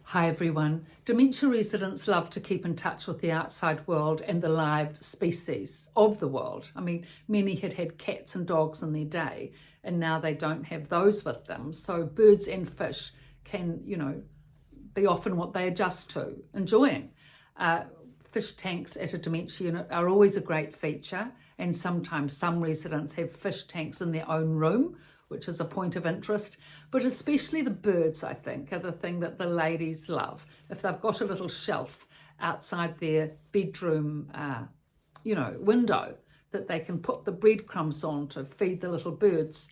Hi everyone. Dementia residents love to keep in touch with the outside world and the live species of the world. I mean, many had had cats and dogs in their day, and now they don't have those with them. So birds and fish can, be often what they adjust to, enjoying. Fish tanks at a dementia unit are always a great feature, and sometimes some residents have fish tanks in their own room, which is a point of interest. But especially the birds, I think, are the thing that the ladies love. If they've got a little shelf outside their bedroom, window that they can put the breadcrumbs on to feed the little birds,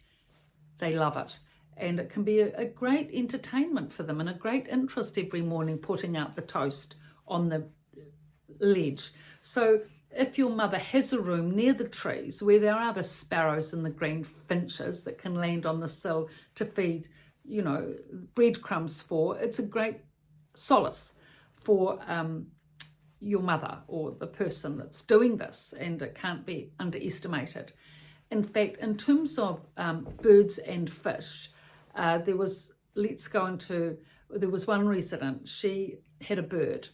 they love it. And it can be a great entertainment for them and a great interest every morning putting out the toast on the ledge. So if your mother has a room near the trees where there are the sparrows and the green finches that can land on the sill to feed, breadcrumbs for, it's a great solace for your mother or the person that's doing this, and it can't be underestimated. In fact, in terms of birds and fish, there was one resident, she had a bird,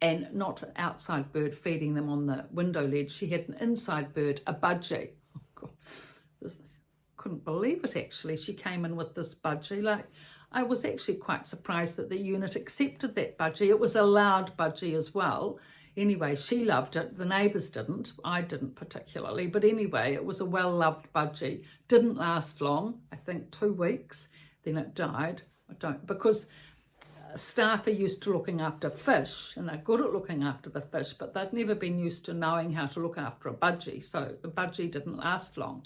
and not an outside bird feeding them on the window ledge. She had an inside bird, a budgie. Oh God, couldn't believe it actually. She came in with this budgie. I was actually quite surprised that the unit accepted that budgie. It was a loud budgie as well. Anyway, she loved it. The neighbours didn't. I didn't particularly. But anyway, it was a well-loved budgie. Didn't last long, I think 2 weeks. Then it died. Because staff are used to looking after fish and they're good at looking after the fish, but they'd never been used to knowing how to look after a budgie, so the budgie didn't last long.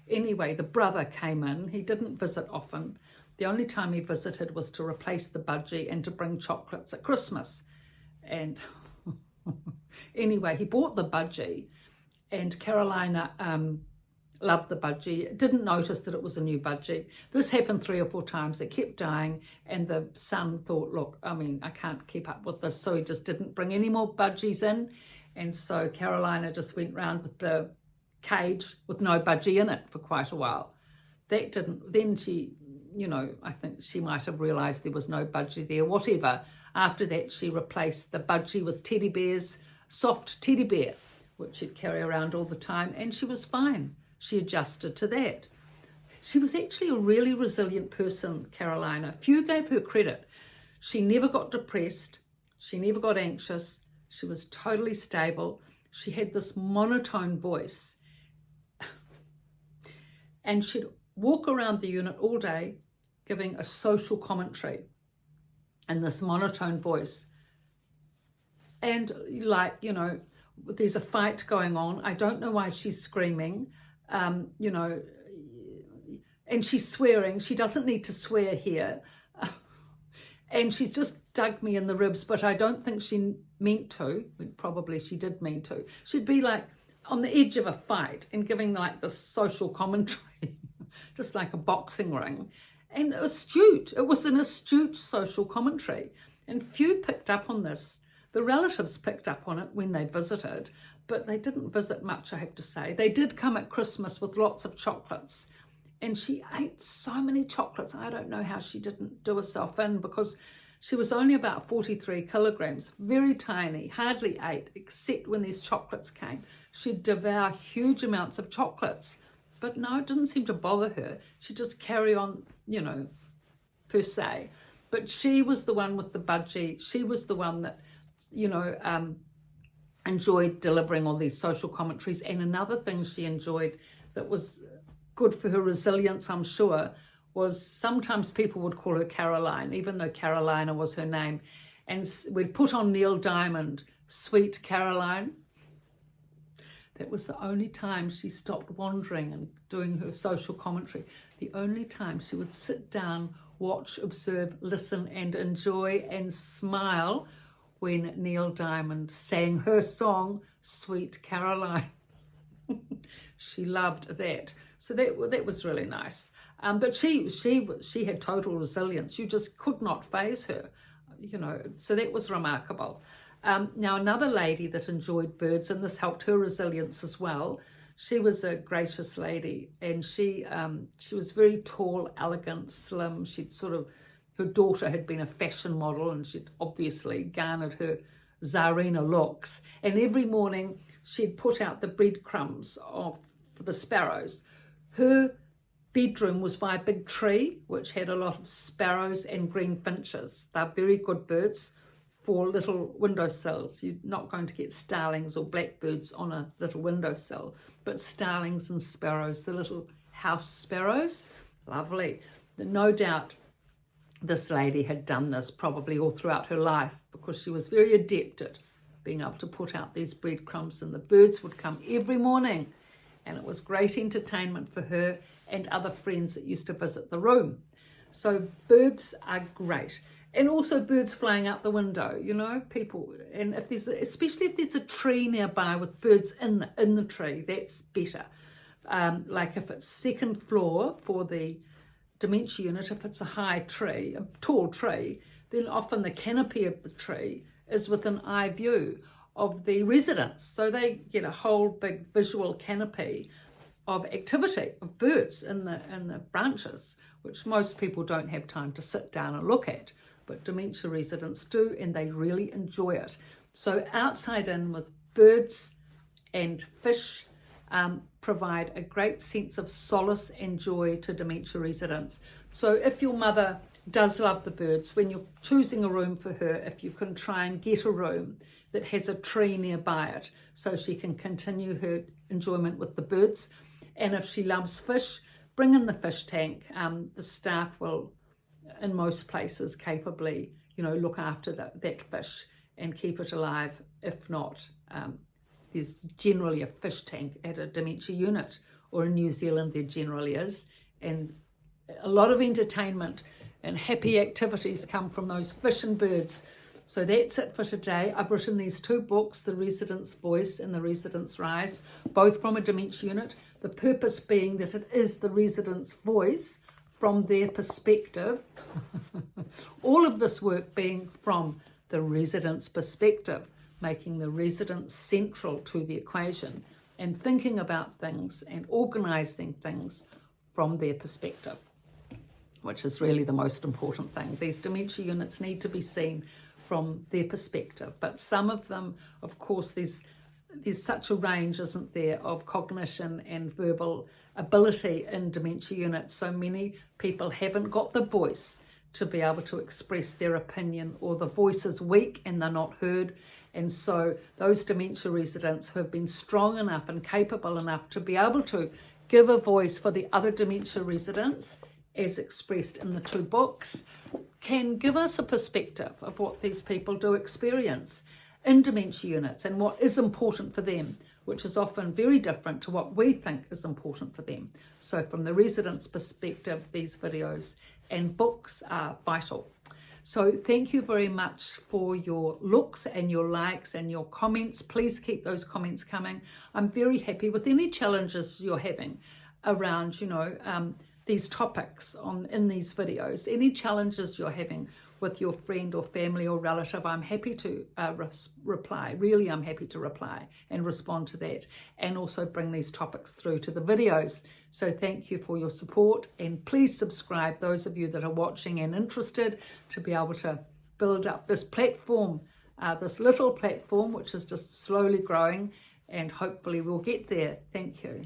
Anyway, the brother came in. He didn't visit often. The only time he visited was to replace the budgie and to bring chocolates at Christmas. And anyway, he bought the budgie, and Carolina loved the budgie, didn't notice that it was a new budgie. This happened 3 or 4 times. It kept dying, and the son thought, look, I can't keep up with this, so he just didn't bring any more budgies in. And so Carolina just went round with the cage with no budgie in it for quite a while. Then she, I think she might have realised there was no budgie there, whatever. After that, she replaced the budgie with teddy bears, soft teddy bear, which she'd carry around all the time, and she was fine. She adjusted to that. She was actually a really resilient person, Carolina. Few gave her credit. She never got depressed. She never got anxious. She was totally stable. She had this monotone voice. And she'd walk around the unit all day giving a social commentary in this monotone voice. And there's a fight going on. I don't know why she's screaming. And she's swearing. She doesn't need to swear here. And she's just dug me in the ribs, but I don't think she meant to. Probably she did mean to. She'd be on the edge of a fight and giving this social commentary, just like a boxing ring. And astute. It was an astute social commentary. And few picked up on this. The relatives picked up on it when they visited, but they didn't visit much, I have to say. They did come at Christmas with lots of chocolates, and she ate so many chocolates. I don't know how she didn't do herself in, because she was only about 43 kilograms, very tiny, hardly ate, except when these chocolates came. She'd devour huge amounts of chocolates, but no, it didn't seem to bother her. She'd just carry on, per se. But she was the one with the budgie. She was the one that, enjoyed delivering all these social commentaries. And another thing she enjoyed that was good for her resilience, I'm sure, was sometimes people would call her Caroline, even though Carolina was her name. And we'd put on Neil Diamond, Sweet Caroline. That was the only time she stopped wandering and doing her social commentary. The only time she would sit down, watch, observe, listen, and enjoy and smile when Neil Diamond sang her song, Sweet Caroline. She loved that. So that was really nice. But she had total resilience. You just could not faze her, so that was remarkable. Now, another lady that enjoyed birds, and this helped her resilience as well, she was a gracious lady, and she was very tall, elegant, slim. She'd sort of her daughter had been a fashion model, and she'd obviously garnered her Tsarina looks. And every morning she'd put out the breadcrumbs for the sparrows. Her bedroom was by a big tree, which had a lot of sparrows and green finches. They're very good birds for little windowsills. You're not going to get starlings or blackbirds on a little windowsill, but starlings and sparrows, the little house sparrows, lovely. No doubt this lady had done this probably all throughout her life, because she was very adept at being able to put out these breadcrumbs, and the birds would come every morning, and it was great entertainment for her and other friends that used to visit the room. So birds are great. And also birds flying out the window, you know, people, and if there's, especially if there's a tree nearby with birds in the tree, that's better. Like if it's second floor for the dementia unit, if it's a high tree, a tall tree, then often the canopy of the tree is within eye view of the residents. So they get a whole big visual canopy of activity of birds in the branches, which most people don't have time to sit down and look at, but dementia residents do, and they really enjoy it. So outside in with birds and fish provide a great sense of solace and joy to dementia residents. So if your mother does love the birds, when you're choosing a room for her, if you can try and get a room that has a tree nearby it, so she can continue her enjoyment with the birds. And if she loves fish, bring in the fish tank. The staff will, in most places, capably, you know, look after that fish and keep it alive. If not, there's generally a fish tank at a dementia unit, or in New Zealand there generally is. And a lot of entertainment and happy activities come from those fish and birds. So that's it for today. I've written these 2 books, The Resident's Voice and The Resident's Rise, both from a dementia unit. The purpose being that it is the resident's voice from their perspective. All of this work being from the resident's perspective, making the resident central to the equation and thinking about things and organising things from their perspective, which is really the most important thing. These dementia units need to be seen from their perspective, but some of them, of course, there's such a range, isn't there, of cognition and verbal ability in dementia units. So many people haven't got the voice to be able to express their opinion, or the voice is weak and they're not heard. And so those dementia residents who have been strong enough and capable enough to be able to give a voice for the other dementia residents, as expressed in the 2 books, can give us a perspective of what these people do experience in dementia units and what is important for them, which is often very different to what we think is important for them. So from the resident's perspective, these videos and books are vital. So thank you very much for your looks and your likes and your comments. Please keep those comments coming. I'm very happy with any challenges you're having around, you know, these topics in these videos. Any challenges you're having with your friend or family or relative, I'm happy to reply. Really, I'm happy to reply and respond to that, and also bring these topics through to the videos. So thank you for your support, and please subscribe, those of you that are watching and interested, to be able to build up this platform, this little platform, which is just slowly growing, and hopefully we'll get there. Thank you.